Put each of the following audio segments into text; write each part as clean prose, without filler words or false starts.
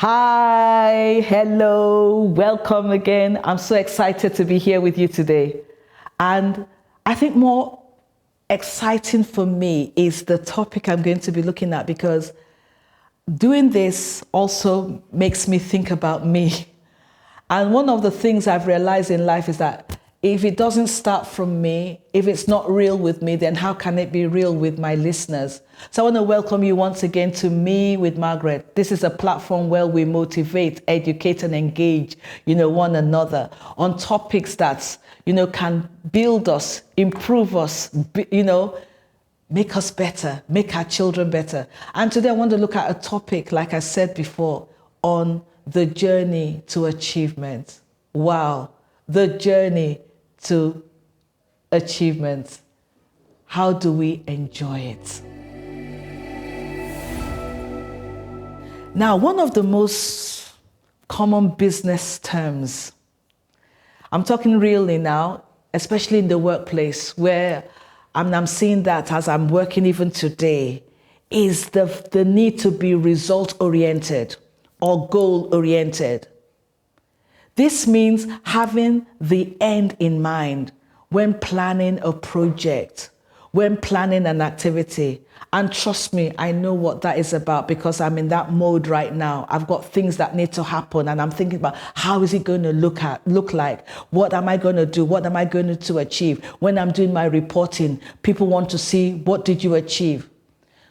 Hi, hello, welcome again. I'm so excited to be here with you today. And I think more exciting for me is the topic I'm going to be looking at, because doing this also makes me think about me. And one of the things I've realized in life is that if it doesn't start from me, if it's not real with me, then how can it be real with my listeners? So I want to welcome you once again to Me with Margaret. This is a platform where we motivate, educate, and engage, one another on topics that, can build us, improve us, make us better, make our children better. And today I want to look at a topic, like I said before, on the journey to achievement. Wow, the journey to achievement. How do we enjoy it? Now, one of the most common business terms, I'm talking really now, especially in the workplace, where I'm seeing that as I'm working even today, is the need to be result-oriented or goal-oriented. This means having the end in mind when planning a project, when planning an activity. And trust me, I know what that is about, because I'm in that mode right now. I've got things that need to happen, and I'm thinking about how is it going to look like? What am I going to do? What am I going to achieve? When I'm doing my reporting, people want to see, what did you achieve?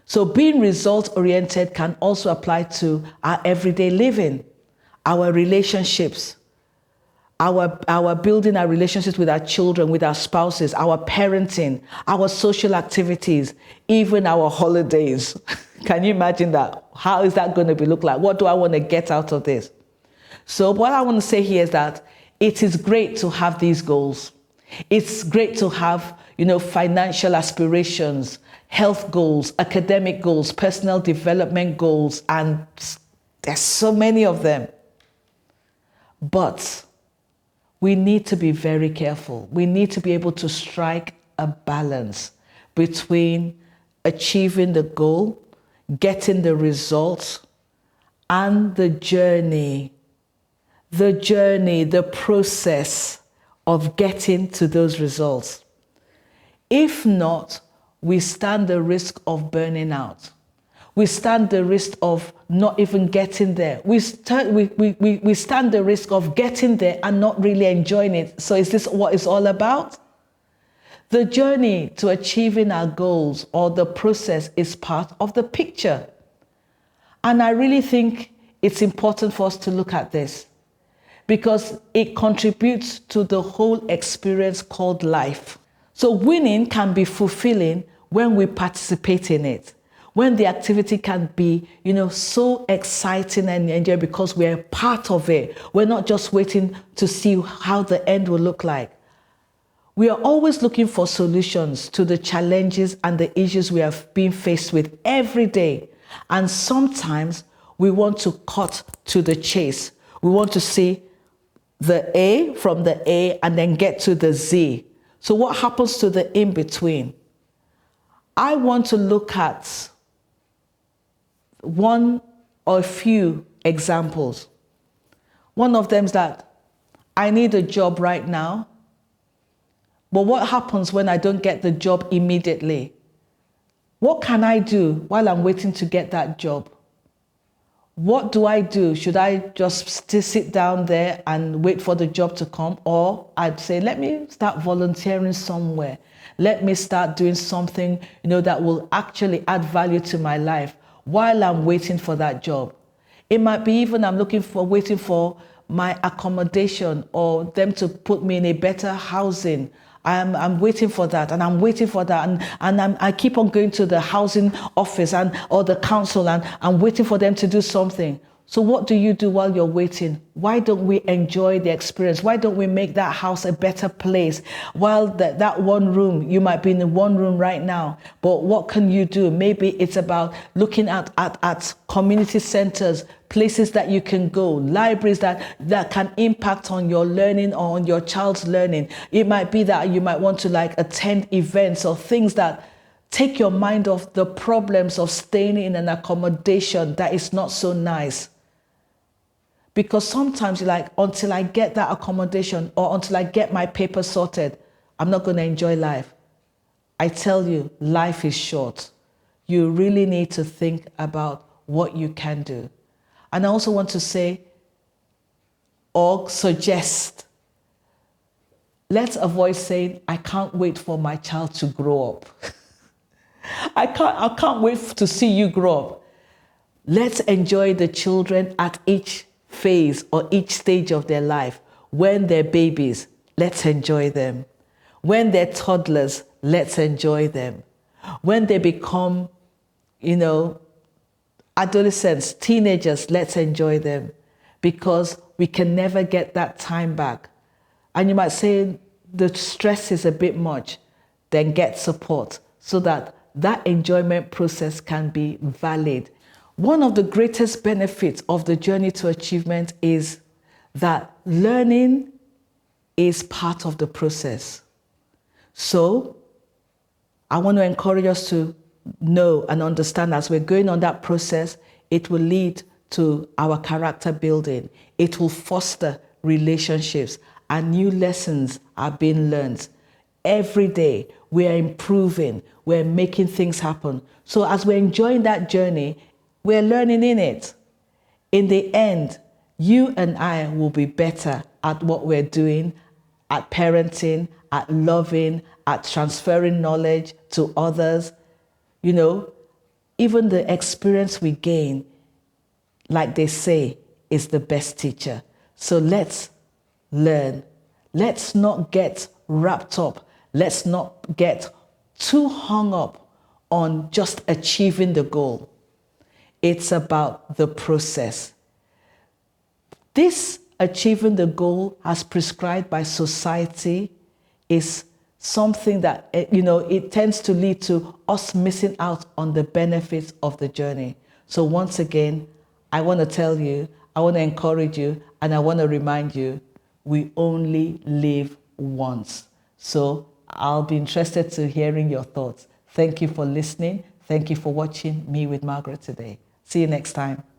So being result-oriented can also apply to our everyday living, our relationships, our building our relationships with our children, with our spouses, our parenting, our social activities, even our holidays. Can you imagine that? How is that going to look like? What do I want to get out of this? So what I want to say here is that it is great to have these goals. It's great to have, financial aspirations, health goals, academic goals, personal development goals, and there's so many of them. But we need to be very careful. We need to be able to strike a balance between achieving the goal, getting the results, and the journey, the process of getting to those results. If not, we stand the risk of burning out. We stand the risk of not even getting there. We stand the risk of getting there and not really enjoying it. So is this what it's all about? The journey to achieving our goals, or the process, is part of the picture. And I really think it's important for us to look at this, because it contributes to the whole experience called life. So winning can be fulfilling when we participate in it, when the activity can be, so exciting and enjoy because we're part of it. We're not just waiting to see how the end will look like. We are always looking for solutions to the challenges and the issues we have been faced with every day. And sometimes we want to cut to the chase. We want to see the A from the A and then get to the Z. So what happens to the in-between? I want to look at one or a few examples. One of them is that I need a job right now, but what happens when I don't get the job immediately? What can I do while I'm waiting to get that job? What do I do? Should I just still sit down there and wait for the job to come? Or I'd say, let me start volunteering somewhere. Let me start doing something, that will actually add value to my life while I'm waiting for that job. It might be even I'm waiting for my accommodation, or them to put me in a better housing. I'm waiting for that, and I'm waiting for that, and I keep on going to the housing office or the council, and I'm waiting for them to do something. So what do you do while you're waiting? Why don't we enjoy the experience? Why don't we make that house a better place? While that one room, you might be in the one room right now, but what can you do? Maybe it's about looking at community centers, places that you can go, libraries that can impact on your learning or on your child's learning. It might be that you might want to attend events or things that take your mind off the problems of staying in an accommodation that is not so nice. Because sometimes you're like, until I get that accommodation or until I get my paper sorted, I'm not going to enjoy life. I tell you, life is short. You really need to think about what you can do. And I also want to say or suggest, let's avoid saying, I can't wait for my child to grow up. I can't wait to see you grow up. Let's enjoy the children at each phase or each stage of their life. When they're babies, let's enjoy them. When they're toddlers, let's enjoy them. When they become, adolescents, teenagers, let's enjoy them, because we can never get that time back. And you might say the stress is a bit much, then get support so that that enjoyment process can be valid. One of the greatest benefits of the journey to achievement is that learning is part of the process. So I want to encourage us to know and understand, as we're going on that process, it will lead to our character building. It will foster relationships, and new lessons are being learned. Every day we're improving, we're making things happen. So as we're enjoying that journey, we're learning in it. In the end, you and I will be better at what we're doing, at parenting, at loving, at transferring knowledge to others. Even the experience we gain, like they say, is the best teacher. So let's learn. Let's not get wrapped up. Let's not get too hung up on just achieving the goal. It's about the process. This achieving the goal as prescribed by society is something that, it tends to lead to us missing out on the benefits of the journey. So once again, I want to tell you, I want to encourage you, and I want to remind you, we only live once. So I'll be interested to hearing your thoughts. Thank you for listening. Thank you for watching Me with Margaret today. See you next time.